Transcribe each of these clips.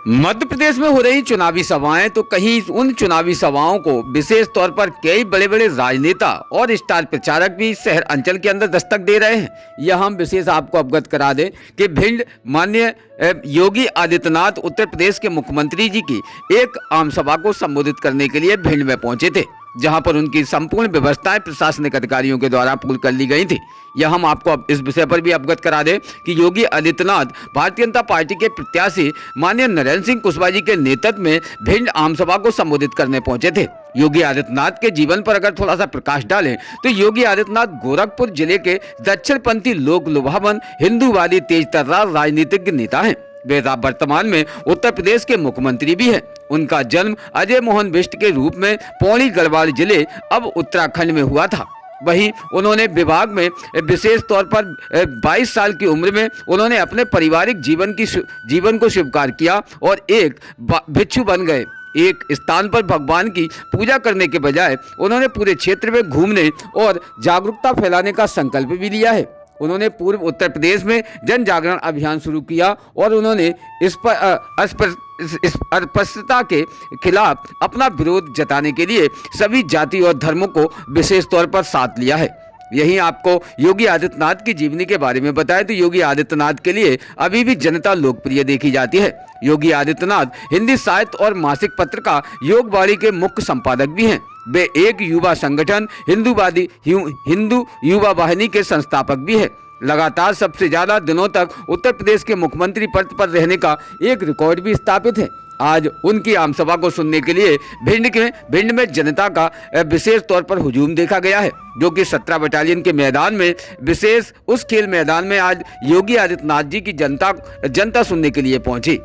मध्य प्रदेश में हो रही चुनावी सभाएं तो कहीं उन चुनावी सभाओं को विशेष तौर पर कई बड़े बड़े राजनेता और स्टार प्रचारक भी शहर अंचल के अंदर दस्तक दे रहे हैं। यह हम विशेष आपको अवगत करा दें कि भिंड माननीय योगी आदित्यनाथ उत्तर प्रदेश के मुख्यमंत्री जी की एक आम सभा को संबोधित करने के लिए भिंड में पहुंचे थे, जहां पर उनकी संपूर्ण व्यवस्थाएं प्रशासनिक अधिकारियों के द्वारा पूर्ण कर ली गई थी। यह हम आपको अब इस विषय पर भी अवगत करा दें कि योगी आदित्यनाथ भारतीय जनता पार्टी के प्रत्याशी माननीय नरेंद्र सिंह कुशवाहा जी के नेतृत्व में भिंड आम सभा को संबोधित करने पहुंचे थे। योगी आदित्यनाथ के जीवन पर अगर थोड़ा सा प्रकाश डालें तो योगी आदित्यनाथ गोरखपुर जिले के दक्षिणपंथी लोक लुभावन हिंदूवादी तेज तर्रार राजनीतिज्ञ नेता हैं। वे वर्तमान में उत्तर प्रदेश के मुख्यमंत्री भी हैं। उनका जन्म अजय मोहन बिष्ट के रूप में पौड़ी गढ़वाल जिले अब उत्तराखंड में हुआ था। वहीं उन्होंने विभाग में विशेष तौर पर 22 साल की उम्र में उन्होंने अपने पारिवारिक जीवन को स्वीकार किया और एक भिक्षु बन गए। एक स्थान पर भगवान की पूजा करने के बजाय उन्होंने पूरे क्षेत्र में घूमने और जागरूकता फैलाने का संकल्प भी लिया है। उन्होंने पूर्व उत्तर प्रदेश में जन जागरण अभियान शुरू किया और उन्होंने इस पर अस्पृश्यता के खिलाफ अपना विरोध जताने के लिए सभी जाति और धर्मों को विशेष तौर पर साथ लिया है। यहीं आपको योगी आदित्यनाथ की जीवनी के बारे में बताएं तो योगी आदित्यनाथ के लिए अभी भी जनता लोकप्रिय देखी जाती है। योगी आदित्यनाथ हिंदी साहित्य और मासिक पत्र का योगवाणी के मुख्य संपादक भी हैं। वे एक युवा संगठन हिंदू युवा वाहिनी के संस्थापक भी है। लगातार सबसे ज्यादा दिनों तक उत्तर प्रदेश के मुख्यमंत्री पद पर रहने का एक रिकॉर्ड भी स्थापित है। आज उनकी आम सभा को सुनने के लिए भिंड में जनता का विशेष तौर पर हुजूम देखा गया है, जो कि 17 बटालियन के मैदान में विशेष उस खेल मैदान में आज योगी आदित्यनाथ जी की जनता सुनने के लिए पहुंची।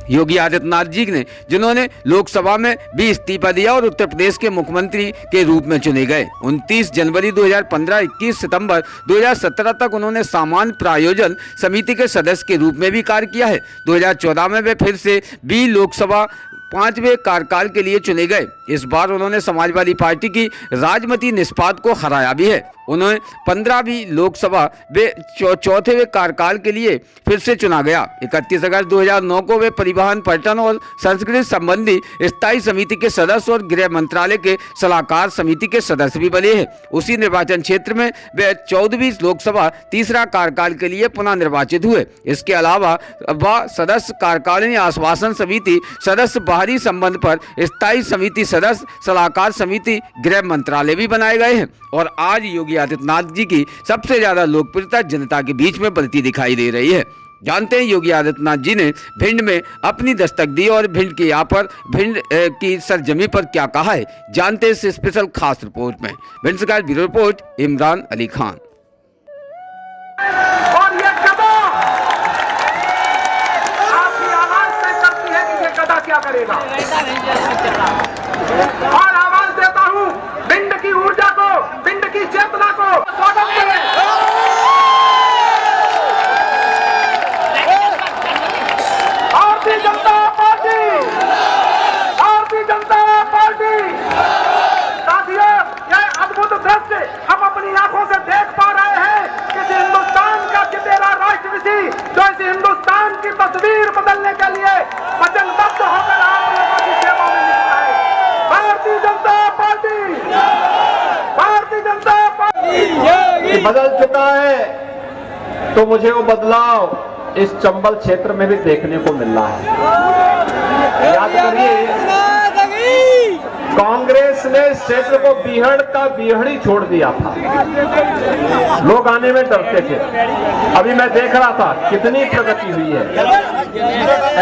योगी आदित्यनाथ जी ने जिन्होंने लोकसभा में भी इस्तीफा दिया और उत्तर प्रदेश के मुख्यमंत्री के रूप में चुने गए। 29 जनवरी 2015, 21 सितंबर 2017 तक उन्होंने सामान्य प्रायोजन समिति के सदस्य के रूप में भी कार्य किया है। 2014 में वे फिर से 20 लोकसभा 5वें कार्यकाल के लिए चुने गए। इस बार उन्होंने समाजवादी पार्टी की राजमती निष्पाद को हराया भी है। उन्हें 15वीं लोकसभा वे चौथे कार्यकाल के लिए फिर से चुना गया। 31 अगस्त 2009 को वे परिवहन, पर्यटन और संस्कृति संबंधी स्थायी समिति के सदस्य और गृह मंत्रालय के सलाहकार समिति के सदस्य भी बने हैं। उसी निर्वाचन क्षेत्र में वे 14वीं लोकसभा तीसरा कार्यकाल के लिए पुनः निर्वाचित हुए। इसके अलावा वह सदस्य कार्यकारिणी आश्वासन समिति सदस्य, बाहरी संबंध पर स्थायी समिति सदस्य, सलाहकार समिति, गृह मंत्रालय भी बनाए गए हैं। और आज योगी आदित्यनाथ जी की सबसे ज्यादा लोकप्रियता जनता के बीच में बढ़ती दिखाई दे रही है। जानते हैं योगी आदित्यनाथ जी ने भिंड में अपनी दस्तक दी और भिंड की सरजमी पर क्या कहा है, जानते हैं इस स्पेशल खास रिपोर्ट में। भिंड से ब्यूरो रिपोर्ट इमरान अली खान। और ये गदा आपकी आवाज तय करती है कि ये गदा क्या करेगा। और आवाज देता हूं भिंड की ऊर्जा को, भिंड की चेतना को स्वागत करें। Bharatiya Janata party, Bharatiya Janata party. साथियों, यह अद्भुत दृश्य हम अपनी आंखों से देख पा रहे हैं। किसी हिंदुस्तान का चितेरा राष्ट्रवादी जो इस हिंदुस्तान की तस्वीर बदलने के लिए वचनबद्ध होकर आप लोगों की सेवा में निकला है। भारतीय जनता पार्टी, भारतीय जनता पार्टी बदल चुका है, तो मुझे वो बदलाव इस चंबल क्षेत्र में भी देखने को मिल रहा है। याद करिए, कांग्रेस ने इस क्षेत्र को बीहड़ का बीहड़ी छोड़ दिया था। लोग आने में डरते थे। अभी मैं देख रहा था कितनी प्रगति हुई है।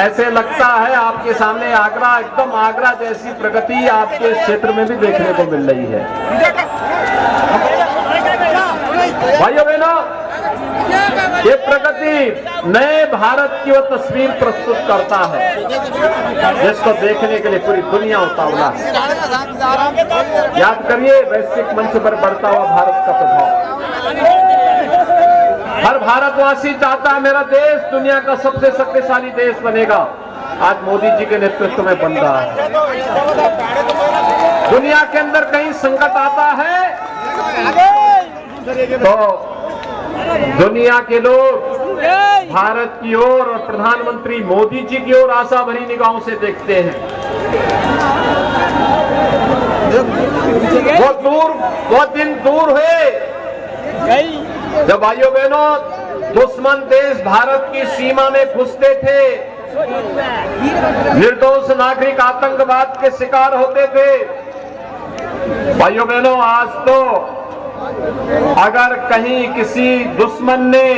ऐसे लगता है आपके सामने आगरा, एकदम आगरा जैसी प्रगति आपके क्षेत्र में भी देखने को मिल रही है। भाइयों बहनों, ये प्रगति नए भारत की वो तस्वीर प्रस्तुत करता है जिसको देखने के लिए पूरी दुनिया उतावला है। याद करिए, वैश्विक मंच पर बढ़ता हुआ भारत का प्रभाव। हर भारतवासी चाहता है मेरा देश दुनिया का सबसे शक्तिशाली देश बनेगा। आज मोदी जी के नेतृत्व में बन रहा है। दुनिया के अंदर कहीं संकट आता है तो दुनिया के लोग भारत की ओर और प्रधानमंत्री मोदी जी की ओर आशा भरी निगाहों से देखते हैं। वो दिन दूर हुए जब भाइयों बहनों दुश्मन देश भारत की सीमा में घुसते थे, निर्दोष नागरिक आतंकवाद के शिकार होते थे। भाइयों बहनों, आज तो अगर कहीं किसी दुश्मन ने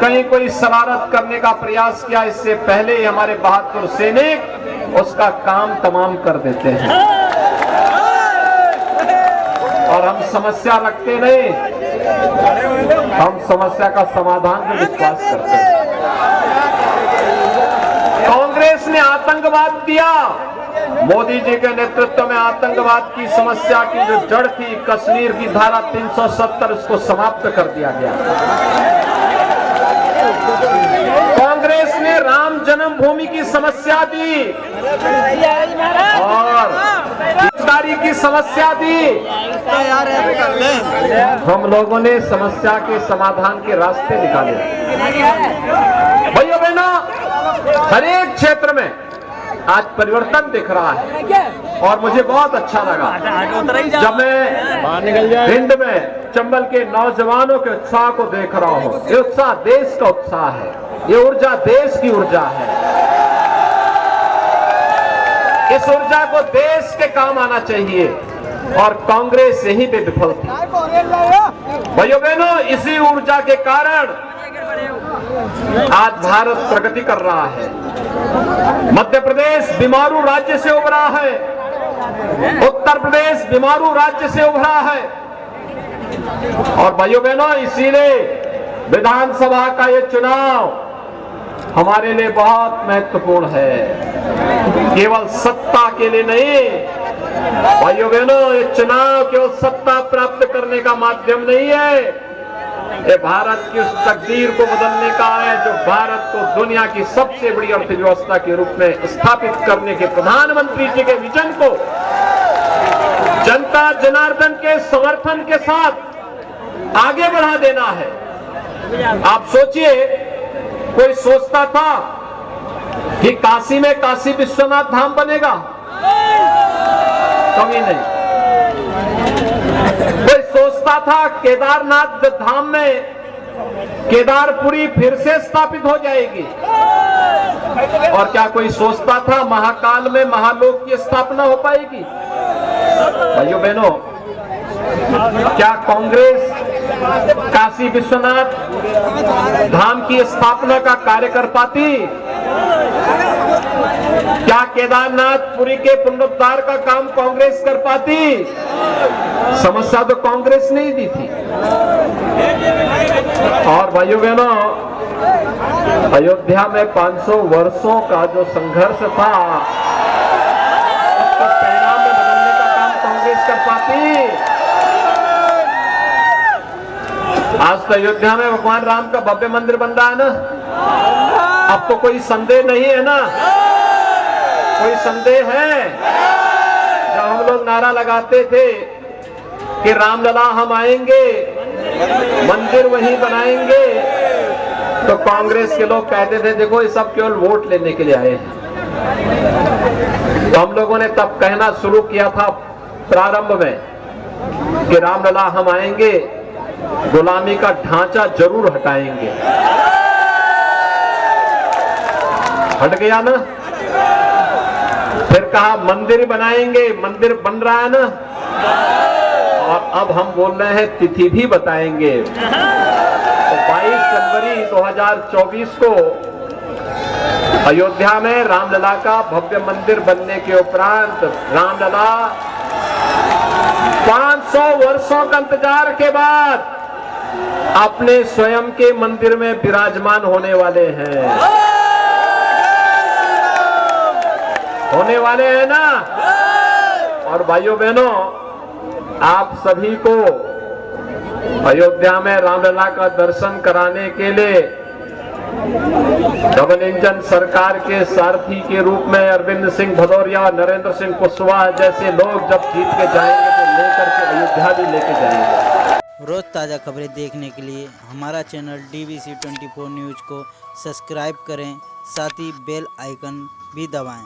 कहीं कोई शरारत करने का प्रयास किया, इससे पहले ही हमारे बहादुर सैनिक उसका काम तमाम कर देते हैं और हम समस्या रखते नहीं, हम समस्या का समाधान में विश्वास करते हैं। कांग्रेस ने आतंकवाद दिया, मोदी जी के नेतृत्व में आतंकवाद की समस्या की जो जड़ थी, कश्मीर की धारा 370, उसको समाप्त कर दिया गया। कांग्रेस ने राम जन्मभूमि की समस्या दी और बेरोजगारी की समस्या दी। हम लोगों ने समस्या के समाधान के रास्ते निकाले। भैया बहनों, हर एक क्षेत्र में आज परिवर्तन दिख रहा है और मुझे बहुत अच्छा लगा जब मैं भिंड में चंबल के नौजवानों के उत्साह को देख रहा हूं। ये उत्साह देश का उत्साह है, ये ऊर्जा देश की ऊर्जा है। इस ऊर्जा को देश के काम आना चाहिए और कांग्रेस यहीं पे विफल थी। भाइयों बहनों, इसी ऊर्जा के कारण आज भारत प्रगति कर रहा है। मध्य प्रदेश बीमारू राज्य से उभरा है, उत्तर प्रदेश बीमारू राज्य से उभरा है और भाइयों बहनों, इसीलिए विधानसभा का ये चुनाव हमारे लिए बहुत महत्वपूर्ण है। केवल सत्ता के लिए नहीं भाइयों बहनों, ये चुनाव केवल सत्ता प्राप्त करने का माध्यम नहीं है, ये भारत की उस तकदीर को बदलने का है जो भारत को दुनिया की सबसे बड़ी अर्थव्यवस्था के रूप में स्थापित करने के प्रधानमंत्री जी के विजन को जनता जनार्दन के समर्थन के साथ आगे बढ़ा देना है। आप सोचिए, कोई सोचता था कि काशी में काशी विश्वनाथ धाम बनेगा? कभी नहीं। कोई सोचता था केदारनाथ धाम में केदारपुरी फिर से स्थापित हो जाएगी? और क्या कोई सोचता था महाकाल में महालोक की स्थापना हो पाएगी? भाइयों बहनों, क्या कांग्रेस काशी विश्वनाथ धाम की स्थापना का कार्य कर पाती? क्या केदारनाथपुरी के पुनरुद्धार का काम कांग्रेस कर पाती? समस्या तो कांग्रेस ने ही दी थी। और भाइयों बहनों, अयोध्या में 500 वर्षों का जो संघर्ष था, उसको परिणाम में बदलने का काम कांग्रेस कर पाती? आज तो अयोध्या में भगवान राम का भव्य मंदिर बन रहा है ना। अब तो कोई संदेह नहीं है ना? कोई संदेह है? जब हम लोग नारा लगाते थे कि रामलला हम आएंगे, मंदिर वहीं बनाएंगे, तो कांग्रेस के लोग कहते थे देखो ये सब केवल वोट लेने के लिए आए हैं। तो हम लोगों ने तब कहना शुरू किया था प्रारंभ में कि रामलला हम आएंगे, गुलामी का ढांचा जरूर हटाएंगे। हट गया ना? फिर कहा मंदिर बनाएंगे, मंदिर बन रहा है ना? और अब हम बोल रहे हैं तिथि भी बताएंगे। तो 22 जनवरी 2024 को अयोध्या में रामलला का भव्य मंदिर बनने के उपरांत रामलला 500 वर्षों का इंतजार के बाद अपने स्वयं के मंदिर में विराजमान होने वाले हैं। होने वाले हैं ना? और भाइयों बहनों, आप सभी को अयोध्या में रामलला का दर्शन कराने के लिए डबल इंजन सरकार के सारथी के रूप में अरविंद सिंह भदौरिया, नरेंद्र सिंह कुशवाहा जैसे लोग जब जीत के जाएंगे तो लेकर के अयोध्या भी लेके जाएंगे। रोज़ ताज़ा खबरें देखने के लिए हमारा चैनल DBC 24 न्यूज़ को सब्सक्राइब करें, साथ ही बेल आइकन भी दबाएं।